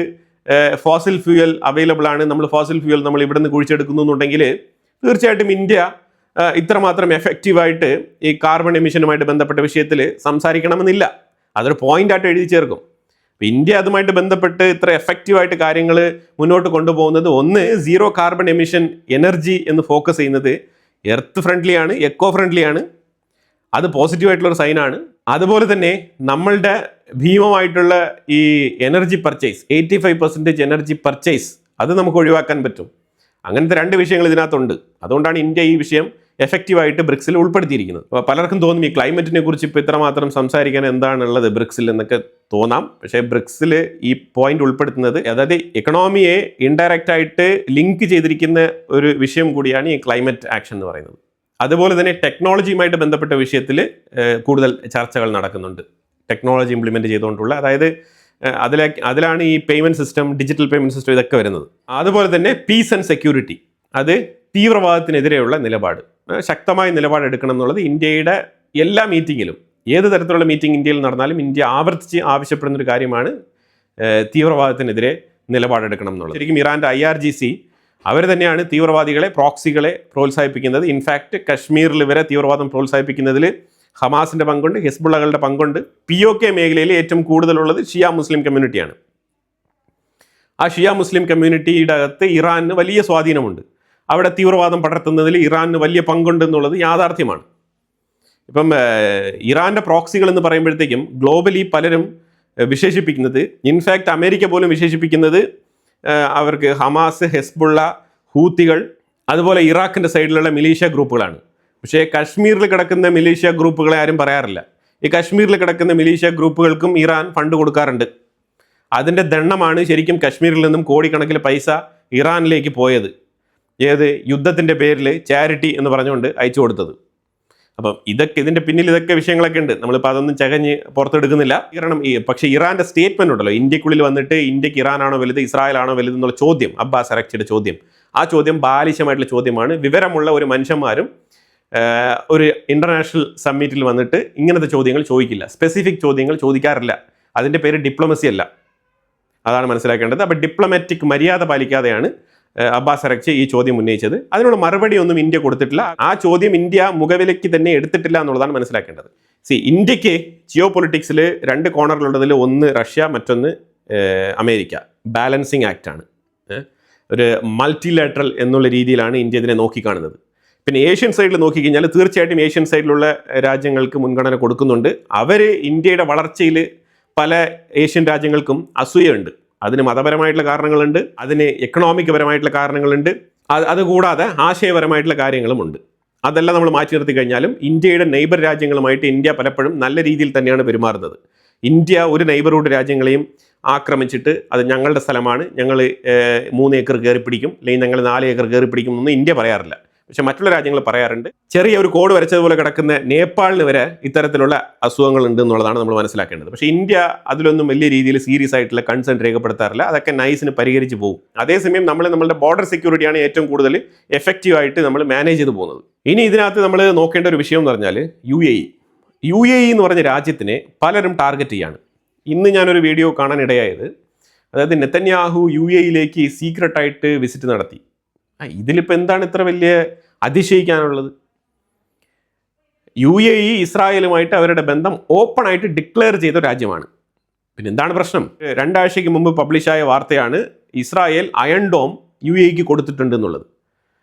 ഫോസിൽ ഫ്യൂവൽ അവൈലബിൾ ആണ്. നമ്മൾ ഇവിടെ നിന്ന് കുഴിച്ചെടുക്കുന്നു എന്നുണ്ടെങ്കിൽ തീർച്ചയായിട്ടും ഇന്ത്യ ഇത്രമാത്രം എഫക്റ്റീവായിട്ട് ഈ കാർബൺ എമിഷനുമായിട്ട് ബന്ധപ്പെട്ട വിഷയത്തിൽ സംസാരിക്കണമെന്നില്ല. അതൊരു പോയിൻ്റായിട്ട് എഴുതി ചേർക്കും. അപ്പോൾ ഇന്ത്യ അതുമായിട്ട് ബന്ധപ്പെട്ട് ഇത്ര എഫക്റ്റീവായിട്ട് കാര്യങ്ങൾ മുന്നോട്ട് കൊണ്ടുപോകുന്നത്, ഒന്ന് സീറോ കാർബൺ എമിഷൻ എനർജി എന്ന് ഫോക്കസ് ചെയ്യുന്നത് എർത്ത് ഫ്രണ്ട്ലിയാണ്, എക്കോ ഫ്രണ്ട്ലിയാണ്. അത് പോസിറ്റീവായിട്ടുള്ളൊരു സൈനാണ്. അതുപോലെ തന്നെ നമ്മളുടെ ഭീമമായിട്ടുള്ള ഈ എനർജി പർച്ചേസ്, 85% എനർജി പർച്ചേസ്, അത് നമുക്ക് ഒഴിവാക്കാൻ പറ്റും. അങ്ങനത്തെ 2 വിഷയങ്ങൾ ഇതിനകത്തുണ്ട്. അതുകൊണ്ടാണ് ഇന്ത്യ ഈ വിഷയം എഫക്റ്റീവായിട്ട് ബ്രിക്സിൽ ഉൾപ്പെടുത്തിയിരിക്കുന്നത്. അപ്പോൾ പലർക്കും തോന്നും ഈ ക്ലൈമറ്റിനെ കുറിച്ച് ഇപ്പോൾ ഇത്രമാത്രം സംസാരിക്കാൻ എന്താണുള്ളത് ബ്രിക്സിൽ എന്നൊക്കെ തോന്നാം. പക്ഷേ ബ്രിക്സിൽ ഈ പോയിന്റ് ഉൾപ്പെടുത്തുന്നത്, അതായത് എക്കണോമിയെ ഇൻഡയറക്റ്റ് ആയിട്ട് ലിങ്ക് ചെയ്തിരിക്കുന്ന ഒരു വിഷയം കൂടിയാണ് ഈ ക്ലൈമറ്റ് ആക്ഷൻ എന്ന് പറയുന്നത്. അതുപോലെ തന്നെ ടെക്നോളജിയുമായിട്ട് ബന്ധപ്പെട്ട വിഷയത്തിൽ കൂടുതൽ ചർച്ചകൾ നടക്കുന്നുണ്ട്. ടെക്നോളജി ഇംപ്ലിമെൻറ്റ് ചെയ്തുകൊണ്ടുള്ള, അതായത് അതിലാണ് ഈ payment system, digital payment system ഇതൊക്കെ വരുന്നത്. അതുപോലെ തന്നെ പീസ് ആൻഡ് സെക്യൂരിറ്റി, അത് തീവ്രവാദത്തിനെതിരെയുള്ള നിലപാട്, ശക്തമായ നിലപാടെടുക്കണം എന്നുള്ളത് ഇന്ത്യയുടെ എല്ലാ മീറ്റിങ്ങിലും, ഏത് തരത്തിലുള്ള മീറ്റിംഗ് ഇന്ത്യയിൽ നടന്നാലും ഇന്ത്യ ആവർത്തിച്ച് ആവശ്യപ്പെടുന്നൊരു കാര്യമാണ് തീവ്രവാദത്തിനെതിരെ നിലപാടെടുക്കണം എന്നുള്ളത്. ശരിക്കും ഇറാൻ്റെ IRGC അവർ തന്നെയാണ് തീവ്രവാദികളെ, പ്രോക്സികളെ പ്രോത്സാഹിപ്പിക്കുന്നത്. ഇൻഫാക്റ്റ് കശ്മീരിൽ വരെ തീവ്രവാദം പ്രോത്സാഹിപ്പിക്കുന്നതിൽ ഹമാസിൻ്റെ പങ്കുണ്ട്, ഹിസ്ബുള്ളകളുടെ പങ്കുണ്ട്. POK മേഖലയിൽ ഏറ്റവും കൂടുതലുള്ളത് ഷിയ മുസ്ലിം കമ്മ്യൂണിറ്റിയാണ്. ആ ഷിയ മുസ്ലിം കമ്മ്യൂണിറ്റിയുടെ അകത്ത് ഇറാന് വലിയ സ്വാധീനമുണ്ട്. അവിടെ തീവ്രവാദം പടർത്തുന്നതിൽ ഇറാന് വലിയ പങ്കുണ്ട് എന്നുള്ളത് യാഥാർത്ഥ്യമാണ്. ഇപ്പം ഇറാൻ്റെ പ്രോക്സികൾ എന്ന് പറയുമ്പോഴത്തേക്കും ഗ്ലോബലി പലരും വിശേഷിപ്പിക്കുന്നത്, ഇൻഫാക്റ്റ് അമേരിക്ക പോലും വിശേഷിപ്പിക്കുന്നത് അവർക്ക് ഹമാസ്, ഹെസ്ബുള്ള, ഹൂത്തികൾ, അതുപോലെ ഇറാഖിൻ്റെ സൈഡിലുള്ള മിലീഷ്യ ഗ്രൂപ്പുകളാണ്. പക്ഷേ കശ്മീരിൽ കിടക്കുന്ന മിലീഷ്യ ഗ്രൂപ്പുകളെ ആരും പറയാറില്ല. ഈ കശ്മീരിൽ കിടക്കുന്ന മിലീഷ്യ ഗ്രൂപ്പുകൾക്കും ഇറാൻ ഫണ്ട് കൊടുക്കാറുണ്ട്. അതിൻ്റെ ദണ്ണമാണ് ശരിക്കും കശ്മീരിൽ നിന്നും കോടിക്കണക്കിന് പൈസ ഇറാനിലേക്ക് പോയത്. ഏത് യുദ്ധത്തിൻ്റെ പേരിൽ ചാരിറ്റി എന്ന് പറഞ്ഞുകൊണ്ട് അയച്ചു കൊടുത്തത്. അപ്പം ഇതിൻ്റെ പിന്നിൽ ഇതൊക്കെ വിഷയങ്ങളൊക്കെ ഉണ്ട്. നമ്മളിപ്പോൾ അതൊന്നും ചകഞ്ഞ് പുറത്തെടുക്കുന്നില്ല. കാരണം പക്ഷേ ഇറാൻ്റെ സ്റ്റേറ്റ്മെന്റ് ഉണ്ടല്ലോ, ഇന്ത്യക്കുള്ളിൽ വന്നിട്ട് ഇന്ത്യക്ക് ഇറാനാണോ വലുത് ഇസ്രായേലാണോ വലുത് എന്നുള്ള ചോദ്യം, അബ്ബാസ് അരക്ചിയുടെ ചോദ്യം, ആ ചോദ്യം ബാലിശമായിട്ടുള്ള ചോദ്യമാണ്. വിവരമുള്ള ഒരു മനുഷ്യന്മാരും ഒരു ഇന്റർനാഷണൽ സമ്മിറ്റിൽ വന്നിട്ട് ഇങ്ങനത്തെ ചോദ്യങ്ങൾ ചോദിക്കില്ല, സ്പെസിഫിക് ചോദ്യങ്ങൾ ചോദിക്കാറില്ല. അതിൻ്റെ പേര് ഡിപ്ലോമസി അല്ല. അതാണ് മനസ്സിലാക്കേണ്ടത്. അപ്പോൾ ഡിപ്ലോമാറ്റിക് മര്യാദ പാലിക്കാതെയാണ് അബ്ബാസ് അരക്ചി ഈ ചോദ്യം ഉന്നയിച്ചത്. അതിനുള്ള മറുപടി ഒന്നും ഇന്ത്യ കൊടുത്തിട്ടില്ല. ആ ചോദ്യം ഇന്ത്യ മുഖവിലയ്ക്ക് തന്നെ എടുത്തിട്ടില്ല എന്നുള്ളതാണ് മനസ്സിലാക്കേണ്ടത്. ഇന്ത്യക്ക് ജിയോ പൊളിറ്റിക്സിൽ 2 കോർണറിലുള്ളതിൽ ഒന്ന് റഷ്യ, മറ്റൊന്ന് അമേരിക്ക. ബാലൻസിങ് ആക്ട് ആണ്, ഒരു മൾട്ടിലാറ്ററൽ എന്നുള്ള രീതിയിലാണ് ഇന്ത്യ ഇതിനെ നോക്കിക്കാണുന്നത്. പിന്നെ ഏഷ്യൻ സൈഡിൽ നോക്കിക്കഴിഞ്ഞാൽ തീർച്ചയായിട്ടും ഏഷ്യൻ സൈഡിലുള്ള രാജ്യങ്ങൾക്ക് മുൻഗണന കൊടുക്കുന്നുണ്ട്. അവർ ഇന്ത്യയുടെ വളർച്ചയിൽ പല ഏഷ്യൻ രാജ്യങ്ങൾക്കും അസൂയുണ്ട്. അതിന് മതപരമായിട്ടുള്ള കാരണങ്ങളുണ്ട്, അതിന് എക്കണോമിക് പരമായിട്ടുള്ള കാരണങ്ങളുണ്ട്, അതുകൂടാതെ ആശയപരമായിട്ടുള്ള കാര്യങ്ങളുമുണ്ട്. അതെല്ലാം നമ്മൾ മാറ്റി നിർത്തി കഴിഞ്ഞാലും ഇന്ത്യയുടെ നെയ്ബർ രാജ്യങ്ങളുമായിട്ട് ഇന്ത്യ പലപ്പോഴും നല്ല രീതിയിൽ തന്നെയാണ് പെരുമാറുന്നത്. ഇന്ത്യ ഒരു നെയ്ബർഹുഡ് രാജ്യങ്ങളെയും ആക്രമിച്ചിട്ട് അത് ഞങ്ങളുടെ സ്ഥലമാണ്, ഞങ്ങൾ 3 ഏക്കർ കയറി പിടിക്കും, അല്ലെങ്കിൽ ഞങ്ങൾ 4 ഏക്കർ കയറി പിടിക്കും എന്നൊന്നും ഇന്ത്യ പറയാറില്ല. പക്ഷെ മറ്റുള്ള രാജ്യങ്ങൾ പറയാറുണ്ട്. ചെറിയ ഒരു കോഡ് വരച്ചതുപോലെ കിടക്കുന്ന നേപ്പാളിന് വരെ ഇത്തരത്തിലുള്ള അസുഖങ്ങൾ ഉണ്ട് എന്നുള്ളതാണ് നമ്മൾ മനസ്സിലാക്കേണ്ടത്. പക്ഷേ ഇന്ത്യ അതിലൊന്നും വലിയ രീതിയിൽ സീരിയസ് ആയിട്ടുള്ള കൺസേൺ രേഖപ്പെടുത്താറില്ല. അതൊക്കെ നൈസിന് പരിഹരിച്ച് പോകും. അതേസമയം നമ്മളുടെ ബോർഡർ സെക്യൂരിറ്റിയാണ് ഏറ്റവും കൂടുതൽ എഫക്റ്റീവായിട്ട് നമ്മൾ മാനേജ് ചെയ്ത് പോകുന്നത്. ഇനി ഇതിനകത്ത് നമ്മൾ നോക്കേണ്ട ഒരു വിഷയം എന്ന് പറഞ്ഞാൽ യു എ ഇ എന്ന് പറഞ്ഞ രാജ്യത്തിനെ പലരും ടാർഗറ്റ് ചെയ്യാണ്. ഇന്ന് ഞാനൊരു വീഡിയോ കാണാൻ ഇടയായത്, അതായത് നെതന്യാഹു യു എ ഇയിലേക്ക് സീക്രട്ടായിട്ട് വിസിറ്റ് നടത്തി. ഇതിലിപ്പോൾ എന്താണ് ഇത്ര വലിയ അതിശയിക്കാനുള്ളത്? യു എ ഇ ഇസ്രായേലുമായിട്ട് അവരുടെ ബന്ധം ഓപ്പൺ ആയിട്ട് ഡിക്ലെയർ ചെയ്ത രാജ്യമാണ്. പിന്നെ എന്താണ് പ്രശ്നം? 2 ആഴ്ചയ്ക്ക് മുമ്പ് പബ്ലിഷായ വാർത്തയാണ് Israel Iron Dome U A ഇക്ക് കൊടുത്തിട്ടുണ്ട് എന്നുള്ളത്.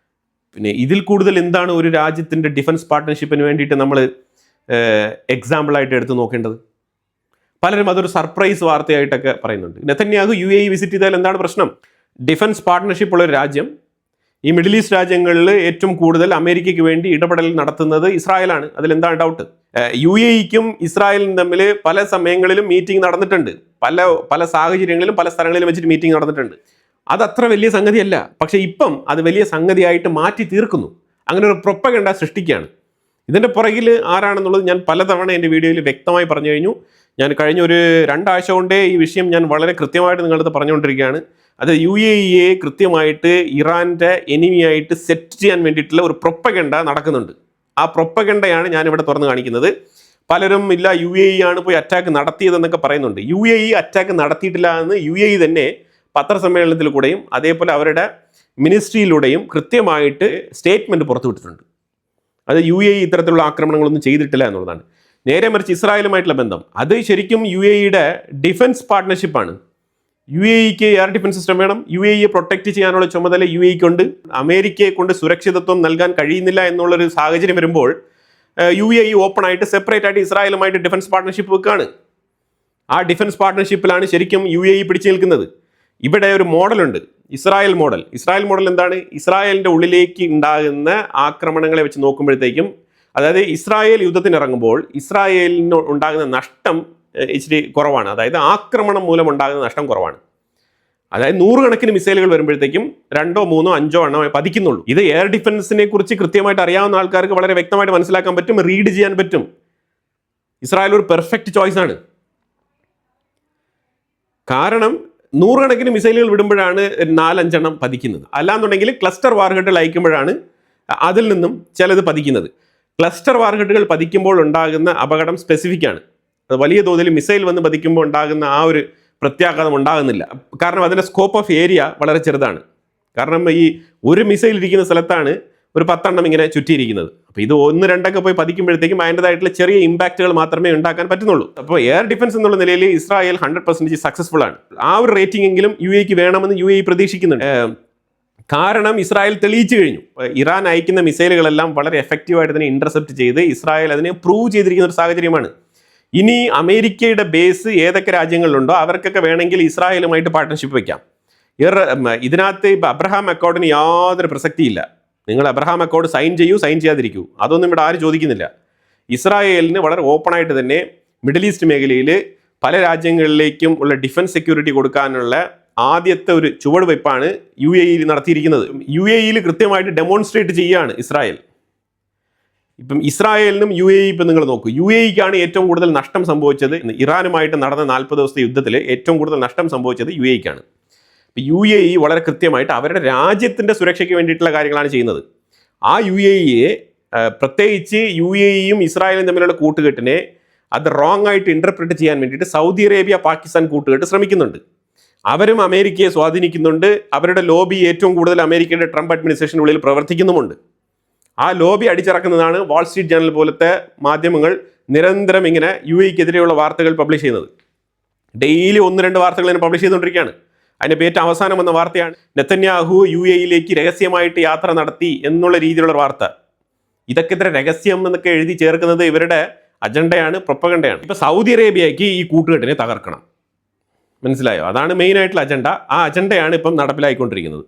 പിന്നെ ഇതിൽ കൂടുതൽ എന്താണ് ഒരു രാജ്യത്തിൻ്റെ ഡിഫൻസ് പാർട്ട്ണർഷിപ്പിന് വേണ്ടിയിട്ട് നമ്മൾ എക്സാമ്പിളായിട്ട് എടുത്ത് നോക്കേണ്ടത്? പലരും അതൊരു സർപ്രൈസ് വാർത്തയായിട്ടൊക്കെ പറയുന്നുണ്ട്. Netanyahu U A E visit ചെയ്താൽ എന്താണ് പ്രശ്നം? ഡിഫൻസ് പാർട്ട്ണർഷിപ്പ് ഉള്ള ഒരു രാജ്യം, ഈ മിഡിൽ ഈസ്റ്റ് രാജ്യങ്ങളിൽ ഏറ്റവും കൂടുതൽ അമേരിക്കയ്ക്ക് വേണ്ടി ഇടപെടൽ നടത്തുന്നത് ഇസ്രായേലാണ്. അതിലെന്താണ് ഡൗട്ട്? യു എ ഇക്കും ഇസ്രായേലും തമ്മിൽ പല സമയങ്ങളിലും മീറ്റിംഗ് നടന്നിട്ടുണ്ട്. പല സാഹചര്യങ്ങളിലും പല സ്ഥലങ്ങളിലും വെച്ചിട്ട് മീറ്റിംഗ് നടന്നിട്ടുണ്ട്. അതത്ര വലിയ സംഗതിയല്ല. പക്ഷേ ഇപ്പം അത് വലിയ സംഗതിയായിട്ട് മാറ്റി തീർക്കുന്നു. അങ്ങനെ ഒരു പ്രൊപ്പഗണ്ട സൃഷ്ടിക്കുകയാണ്. ഇതിൻ്റെ പുറകിൽ ആരാണെന്നുള്ളത് ഞാൻ പലതവണ എൻ്റെ വീഡിയോയിൽ വ്യക്തമായി പറഞ്ഞു കഴിഞ്ഞു. ഞാൻ കഴിഞ്ഞ ഒരു 2 ആഴ്ച കൊണ്ടേ ഈ വിഷയം ഞാൻ വളരെ കൃത്യമായിട്ട് നിങ്ങളടുത്ത് പറഞ്ഞുകൊണ്ടിരിക്കുകയാണ്. അത് യു എ ഇയെ കൃത്യമായിട്ട് ഇറാൻ്റെ എനിമിയായിട്ട് സെറ്റ് ചെയ്യാൻ വേണ്ടിയിട്ടുള്ള ഒരു പ്രൊപ്പഗണ്ട നടക്കുന്നുണ്ട്. ആ പ്രൊപ്പഗണ്ടയാണ് ഞാനിവിടെ തുറന്ന് കാണിക്കുന്നത്. പലരും ഇല്ല യു എ ഇ ആണ് പോയി അറ്റാക്ക് നടത്തിയതെന്നൊക്കെ പറയുന്നുണ്ട്. യു എ ഇ അറ്റാക്ക് നടത്തിയിട്ടില്ല എന്ന് യു എ ഇ തന്നെ പത്രസമ്മേളനത്തിൽ കൂടെയും അതേപോലെ അവരുടെ മിനിസ്ട്രിയിലൂടെയും കൃത്യമായിട്ട് സ്റ്റേറ്റ്മെൻറ്റ് പുറത്തുവിട്ടിട്ടുണ്ട്. അത് യു എ ഇ ഇത്തരത്തിലുള്ള ആക്രമണങ്ങളൊന്നും ചെയ്തിട്ടില്ല എന്നുള്ളതാണ്. നേരെ മറിച്ച് ഇസ്രായേലുമായിട്ടുള്ള ബന്ധം അത് ശരിക്കും യു എ ഇയുടെ ഡിഫൻസ് പാർട്ട്ണർഷിപ്പാണ്. യു എ ഇക്ക് എയർ ഡിഫൻസ് സിസ്റ്റം വേണം. യു എ ഇയെ പ്രൊട്ടക്റ്റ് ചെയ്യാനുള്ള ചുമതല യു എ ഇക്കുണ്ട്. അമേരിക്കയെ കൊണ്ട് സുരക്ഷിതത്വം നൽകാൻ കഴിയുന്നില്ല എന്നുള്ളൊരു സാഹചര്യം വരുമ്പോൾ യു എ ഇ ഓപ്പൺ ആയിട്ട് സെപ്പറേറ്റ് ആയിട്ട് ഇസ്രായേലുമായിട്ട് ഡിഫൻസ് പാർട്ട്ണർഷിപ്പ് വെക്കുകയാണ്. ആ ഡിഫൻസ് പാർട്ട്ണർഷിപ്പിലാണ് ശരിക്കും യു എ ഇ പിടിച്ചു നിൽക്കുന്നത്. ഇവിടെ ഒരു മോഡലുണ്ട്, ഇസ്രായേൽ മോഡൽ. ഇസ്രായേൽ മോഡൽ എന്താണ്? ഇസ്രായേലിൻ്റെ ഉള്ളിലേക്ക് ഉണ്ടാകുന്ന ആക്രമണങ്ങളെ വെച്ച് നോക്കുമ്പോഴത്തേക്കും, അതായത് ഇസ്രായേൽ യുദ്ധത്തിനിറങ്ങുമ്പോൾ ഇസ്രായേലിന് ഉണ്ടാകുന്ന നഷ്ടം ഇച്ചിരി കുറവാണ്. അതായത് ആക്രമണം മൂലം ഉണ്ടാകുന്ന നഷ്ടം കുറവാണ്. അതായത് 100 കണക്കിന് മിസൈലുകൾ വരുമ്പോഴത്തേക്കും 2, 3, 5 എണ്ണം പതിക്കുന്നുള്ളൂ. ഇത് എയർ ഡിഫൻസിനെ കുറിച്ച് കൃത്യമായിട്ട് അറിയാവുന്ന ആൾക്കാർക്ക് വളരെ വ്യക്തമായിട്ട് മനസ്സിലാക്കാൻ പറ്റും, റീഡ് ചെയ്യാൻ പറ്റും. ഇസ്രായേൽ ഒരു പെർഫെക്റ്റ് ചോയ്സ് ആണ്. കാരണം 100 കണക്കിന് മിസൈലുകൾ വിടുമ്പോഴാണ് 4-5 എണ്ണം പതിക്കുന്നത്. അല്ലാന്നുണ്ടെങ്കിൽ ക്ലസ്റ്റർ വാർഹെഡുകൾ അയക്കുമ്പോഴാണ് അതിൽ നിന്നും ചിലത് പതിക്കുന്നത്. ക്ലസ്റ്റർ വാർഹെഡുകൾ പതിക്കുമ്പോൾ ഉണ്ടാകുന്ന അപകടം സ്പെസിഫിക് ആണ്. അത് വലിയ തോതിൽ മിസൈൽ വന്ന് പതിക്കുമ്പോൾ ഉണ്ടാകുന്ന ആ ഒരു പ്രത്യാഘാതം ഉണ്ടാകുന്നില്ല. കാരണം അതിൻ്റെ സ്കോപ്പ് ഓഫ് ഏരിയ വളരെ ചെറുതാണ്. കാരണം ഈ ഒരു മിസൈൽ ഇരിക്കുന്ന സ്ഥലത്താണ് ഒരു 10 എണ്ണം ഇങ്ങനെ ചുറ്റിയിരിക്കുന്നത്. അപ്പോൾ ഇത് 1-2 പോയി പതിക്കുമ്പോഴത്തേക്കും അതിൻ്റെതായിട്ടുള്ള ചെറിയ ഇമ്പാക്റ്റുകൾ മാത്രമേ ഉണ്ടാക്കാൻ പറ്റുന്നുള്ളൂ. അപ്പോൾ എയർ ഡിഫൻസ് എന്നുള്ള നിലയിൽ ഇസ്രായേൽ 100% സക്സസ്ഫുൾ ആണ്. ആ ഒരു റേറ്റിംഗ് എങ്കിലും യു എക്ക് വേണമെന്ന് യു എ പ്രതീക്ഷിക്കുന്നുണ്ട്. കാരണം ഇസ്രായേൽ തെളിയിച്ചു കഴിഞ്ഞു. ഇറാൻ അയക്കുന്ന മിസൈലുകളെല്ലാം വളരെ എഫക്റ്റീവായിട്ട് തന്നെ ഇന്റർസെപ്റ്റ് ചെയ്ത് ഇസ്രായേൽ അതിനെ പ്രൂവ് ചെയ്തിരിക്കുന്ന ഒരു സാഹചര്യമാണ്. ഇനി അമേരിക്കയുടെ ബേസ് ഏതൊക്കെ രാജ്യങ്ങളിലുണ്ടോ അവർക്കൊക്കെ വേണമെങ്കിൽ ഇസ്രായേലുമായിട്ട് പാർട്ട്ണർഷിപ്പ് വയ്ക്കാം. ഇതിനകത്ത് ഇപ്പം അബ്രഹാം അക്കോർഡിന് യാതൊരു പ്രസക്തിയില്ല. നിങ്ങൾ അബ്രഹാം അക്കോർഡ് സൈൻ ചെയ്യൂ, സൈൻ ചെയ്യാതിരിക്കൂ, അതൊന്നും ഇവിടെ ആരും ചോദിക്കുന്നില്ല. ഇസ്രായേലിന് വളരെ ഓപ്പണായിട്ട് തന്നെ മിഡിൽ ഈസ്റ്റ് മേഖലയിൽ പല രാജ്യങ്ങളിലേക്കും ഉള്ള ഡിഫൻസ് സെക്യൂരിറ്റി കൊടുക്കാനുള്ള ആദ്യത്തെ ഒരു ചുവടുവയ്പ്പാണ് യു എ ഇയിൽ നടത്തിയിരിക്കുന്നത്. യു എ ഇയിൽ കൃത്യമായിട്ട് ഡെമോൺസ്ട്രേറ്റ് ചെയ്യുകയാണ് ഇസ്രായേൽ. ഇപ്പം ഇസ്രായേലിനും UAE ഇപ്പം നിങ്ങൾ നോക്കൂ, UAEക്കാണ് ഏറ്റവും കൂടുതൽ നഷ്ടം സംഭവിച്ചത്. ഇറാനുമായിട്ട് നടന്ന 40 ദിവസത്തെ യുദ്ധത്തിൽ ഏറ്റവും കൂടുതൽ നഷ്ടം സംഭവിച്ചത് UAEക്കാണ്. ഇപ്പം UAE വളരെ കൃത്യമായിട്ട് അവരുടെ രാജ്യത്തിൻ്റെ സുരക്ഷയ്ക്ക് വേണ്ടിയിട്ടുള്ള കാര്യങ്ങളാണ് ചെയ്യുന്നത്. ആ UAEയെ പ്രത്യേകിച്ച് UAEയും ഇസ്രായേലും തമ്മിലുള്ള കൂട്ടുകെട്ടിനെ അത് റോങ് ആയിട്ട് ഇൻ്റർപ്രിറ്റ് ചെയ്യാൻ വേണ്ടിയിട്ട് സൗദി അറേബ്യ പാകിസ്ഥാൻ കൂട്ടുകെട്ട് ശ്രമിക്കുന്നുണ്ട്. അവരും അമേരിക്കയെ സ്വാധീനിക്കുന്നുണ്ട്. അവരുടെ ലോബി ഏറ്റവും കൂടുതൽ അമേരിക്കയുടെ ട്രംപ് അഡ്മിനിസ്ട്രേഷനുള്ളിൽ പ്രവർത്തിക്കുന്നുമുണ്ട്. ആ ലോബി അടിച്ചിറക്കുന്നതാണ് വാൾ സ്ട്രീറ്റ് ജേണൽ പോലത്തെ മാധ്യമങ്ങൾ നിരന്തരം ഇങ്ങനെ UAEക്കെതിരെയുള്ള വാർത്തകൾ പബ്ലിഷ് ചെയ്യുന്നത്. ഡെയിലി 1-2 വാർത്തകൾ തന്നെ പബ്ലിഷ് ചെയ്തുകൊണ്ടിരിക്കുകയാണ്. അതിൻ്റെ ഏറ്റവും അവസാനം വന്ന വാർത്തയാണ് നെതന്യാഹു UAEയിലേക്ക് രഹസ്യമായിട്ട് യാത്ര നടത്തി എന്നുള്ള രീതിയിലുള്ള വാർത്ത. ഇതൊക്കെ ഇത്ര രഹസ്യം എന്നൊക്കെ എഴുതി ചേർക്കുന്നത് ഇവരുടെ അജണ്ടയാണ്, പ്രൊപ്പഗണ്ടയാണ്. ഇപ്പോൾ സൗദി അറേബ്യയ്ക്ക് ഈ കൂട്ടുകെട്ടിനെ തകർക്കണം, മനസ്സിലായോ? അതാണ് മെയിനായിട്ടുള്ള അജണ്ട. ആ അജണ്ടയാണ് ഇപ്പം നടപ്പിലായിക്കൊണ്ടിരിക്കുന്നത്.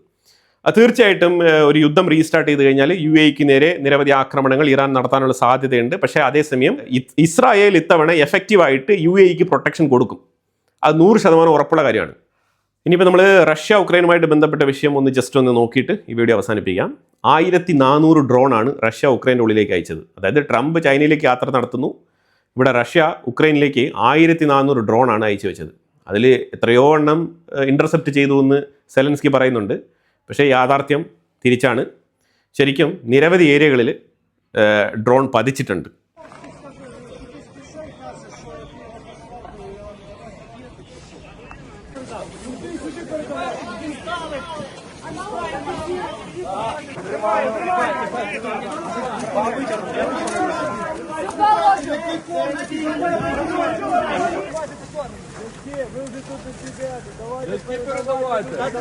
തീർച്ചയായിട്ടും ഒരു യുദ്ധം റീസ്റ്റാർട്ട് ചെയ്ത് കഴിഞ്ഞാൽ UAEക്ക് നേരെ നിരവധി ആക്രമണങ്ങൾ ഇറാൻ നടത്താനുള്ള സാധ്യതയുണ്ട്. പക്ഷേ അതേസമയം ഇസ്രായേൽ ഇത്തവണ എഫക്റ്റീവായിട്ട് UAEക്ക് പ്രൊട്ടക്ഷൻ കൊടുക്കും. അത് 100% ഉറപ്പുള്ള കാര്യമാണ്. ഇനിയിപ്പോൾ നമ്മൾ റഷ്യ ഉക്രൈനുമായിട്ട് ബന്ധപ്പെട്ട വിഷയം ജസ്റ്റ് ഒന്ന് നോക്കിയിട്ട് ഈ വീഡിയോ അവസാനിപ്പിക്കാം. 1400 ഡ്രോണാണ് റഷ്യ ഉക്രൈൻ്റെ ഉള്ളിലേക്ക് അയച്ചത്. അതായത് ട്രംപ് ചൈനയിലേക്ക് യാത്ര നടത്തുന്നു, ഇവിടെ റഷ്യ ഉക്രൈനിലേക്ക് 1400 ഡ്രോണാണ് അയച്ചു വെച്ചത്. അതിൽ എത്രയോ എണ്ണം ഇൻ്റർസെപ്റ്റ് ചെയ്തു എന്ന് സെലൻസ്കി പറയുന്നുണ്ട്. പക്ഷേ യാഥാർത്ഥ്യം തിരിച്ചാണ്. ശരിക്കും നിരവധി ഏരിയകളിൽ ഡ്രോൺ പതിച്ചിട്ടുണ്ട്.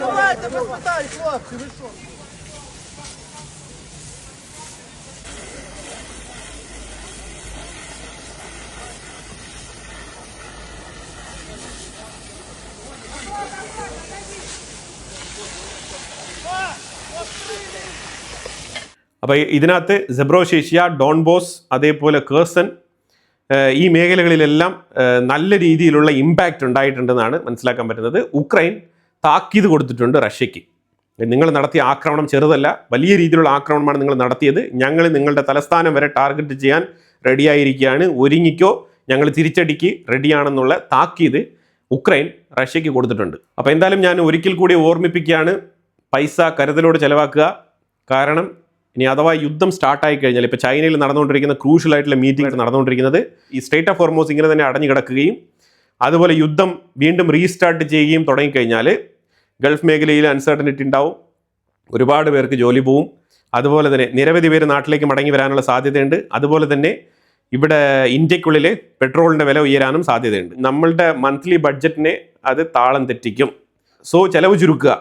Давайте, попытай, хлопці, ви що? അപ്പോൾ ഇതിനകത്ത് സെബ്രോഷേഷ്യ, ഡോൺബോസ്, അതേപോലെ കേഴ്സൺ, ഈ മേഖലകളിലെല്ലാം നല്ല രീതിയിലുള്ള ഇമ്പാക്റ്റ് ഉണ്ടായിട്ടുണ്ടെന്നാണ് മനസ്സിലാക്കാൻ പറ്റുന്നത്. ഉക്രൈൻ താക്കീത് കൊടുത്തിട്ടുണ്ട് റഷ്യയ്ക്ക്. നിങ്ങൾ നടത്തിയ ആക്രമണം ചെറുതല്ല, വലിയ രീതിയിലുള്ള ആക്രമണമാണ് നിങ്ങൾ നടത്തിയത്. ഞങ്ങൾ നിങ്ങളുടെ തലസ്ഥാനം വരെ ടാർഗറ്റ് ചെയ്യാൻ റെഡിയായിരിക്കുകയാണ്, ഒരുങ്ങിക്കോ, ഞങ്ങൾ തിരിച്ചടിക്ക് റെഡിയാണെന്നുള്ള താക്കീത് ഉക്രൈൻ റഷ്യയ്ക്ക് കൊടുത്തിട്ടുണ്ട്. അപ്പോൾ എന്തായാലും ഞാൻ ഒരിക്കൽ കൂടി ഓർമ്മിപ്പിക്കുകയാണ്, പൈസ കരുതലോടെ ചിലവാക്കുക. കാരണം ഇനി അഥവാ യുദ്ധം സ്റ്റാർട്ടായി കഴിഞ്ഞാൽ, ഇപ്പോൾ ചൈനയിൽ നടന്നുകൊണ്ടിരിക്കുന്ന ക്രൂഷ്യലായിട്ടുള്ള മീറ്റിംഗ് നടന്നുകൊണ്ടിരിക്കുന്നത്, ഈ സ്ട്രേറ്റ് ഓഫ് ഹോർമോസ് ഇങ്ങനെ തന്നെ അടഞ്ഞു കിടക്കുകയും അതുപോലെ യുദ്ധം വീണ്ടും റീസ്റ്റാർട്ട് ചെയ്യുകയും തുടങ്ങിക്കഴിഞ്ഞാൽ ഗൾഫ് മേഖലയിൽ അൺസർട്ടനിറ്റി ഉണ്ടാവും, ഒരുപാട് പേർക്ക് ജോലി പോവും, അതുപോലെ തന്നെ നിരവധി പേര് നാട്ടിലേക്ക് മടങ്ങി വരാനുള്ള സാധ്യതയുണ്ട്. അതുപോലെ തന്നെ ഇവിടെ ഇന്ത്യക്കുള്ളിൽ പെട്രോളിൻ്റെ വില ഉയരാനും സാധ്യതയുണ്ട്. നമ്മളുടെ മന്ത്ലി ബഡ്ജറ്റിനെ അത് താളം തെറ്റിക്കും. സോ ചിലവ് ചുരുക്കുക,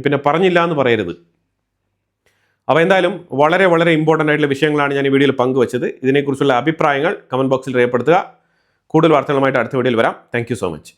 പിന്നെ പറഞ്ഞില്ല എന്ന് പറയരുത്. അപ്പോൾ എന്തായാലും വളരെ വളരെ ഇമ്പോർട്ടൻ്റ് ആയിട്ടുള്ള വിഷയങ്ങളാണ് ഞാൻ ഈ വീഡിയോയിൽ പങ്കുവച്ചത്. ഇതിനെക്കുറിച്ചുള്ള അഭിപ്രായങ്ങൾ കമൻറ്റ് ബോക്സിൽ രേഖപ്പെടുത്തുക. കൂടുതൽ വാർത്തകളുമായിട്ട് അടുത്ത വീഡിയോയിൽ വരാം. Thank you so much.